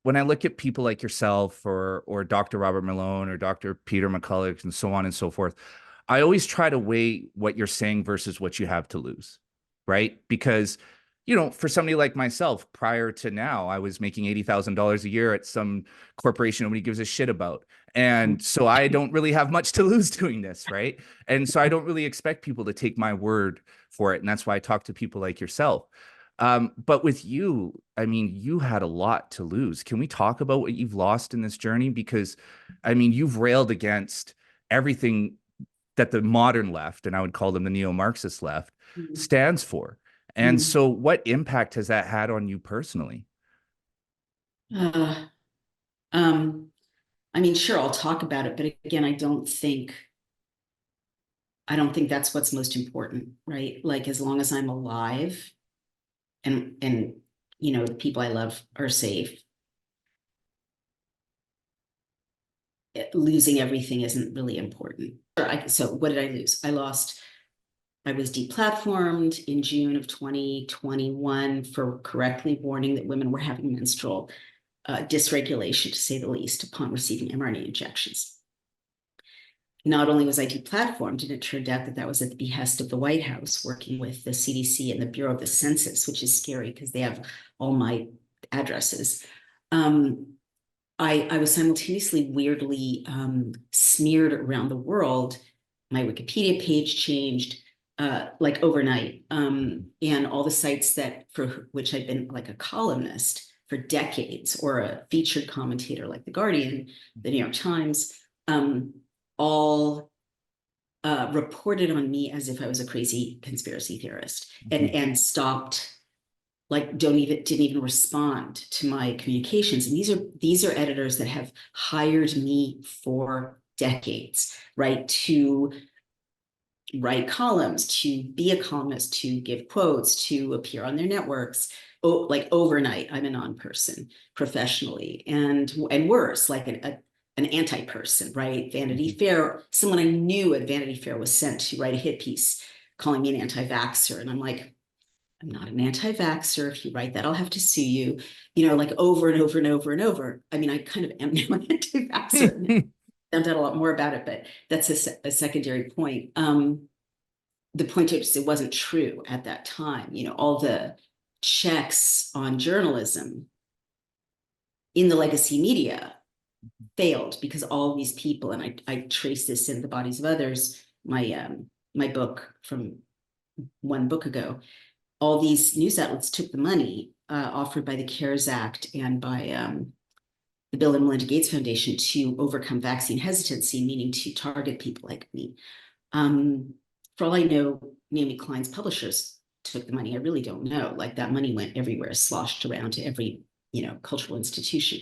when I look at people like yourself or Dr. Robert Malone or Dr. Peter McCullough and so on and so forth, I always try to weigh what you're saying versus what you have to lose, right? Because, for somebody like myself, prior to now, I was making $80,000 a year at some corporation nobody gives a shit about. And so I don't really have much to lose doing this, right? And so I don't really expect people to take my word for it. And that's why I talk to people like yourself. But with you, I mean, you had a lot to lose. Can we talk about what you've lost in this journey? Because, I mean, you've railed against everything that the modern left, and I would call them the neo-Marxist left, stands for. And Mm. so what impact has that had on you personally? Uh, um, I mean, sure, I'll talk about it, but again, I don't think that's what's most important, right? Like, as long as I'm alive and the people I love are safe, losing everything isn't really important. So what did I lose? I was deplatformed in June of 2021 for correctly warning that women were having menstrual dysregulation, to say the least, upon receiving mRNA injections. Not only was I deplatformed, and it turned out that that was at the behest of the White House, working with the CDC and the Bureau of the Census, which is scary because they have all my addresses. I was simultaneously weirdly smeared around the world. My Wikipedia page changed like overnight. And all the sites that for which I'd been like a columnist for decades or a featured commentator like The Guardian, the New York Times, all reported on me as if I was a crazy conspiracy theorist and stopped, like didn't even respond to my communications. And these are editors that have hired me for decades, right? To write columns, to be a columnist, to give quotes, to appear on their networks. Oh, like overnight, I'm a non-person professionally, and worse, like an anti-person, right? Vanity Fair, someone I knew at Vanity Fair was sent to write a hit piece calling me an anti-vaxxer. And I'm like, I'm not an anti-vaxxer. If you write that, I'll have to sue you, like over and over and over and over. I mean, I kind of am now an anti-vaxxer. Found out a lot more about it, but that's a secondary point. The point is, it wasn't true at that time. All the checks on journalism in the legacy media failed because all these people, and I trace this in The Bodies of Others, my book from one book ago. All these news outlets took the money offered by the CARES Act and by the Bill and Melinda Gates Foundation to overcome vaccine hesitancy, meaning to target people like me. For all I know, Naomi Klein's publishers took the money. I really don't know. Like, that money went everywhere, sloshed around to every cultural institution.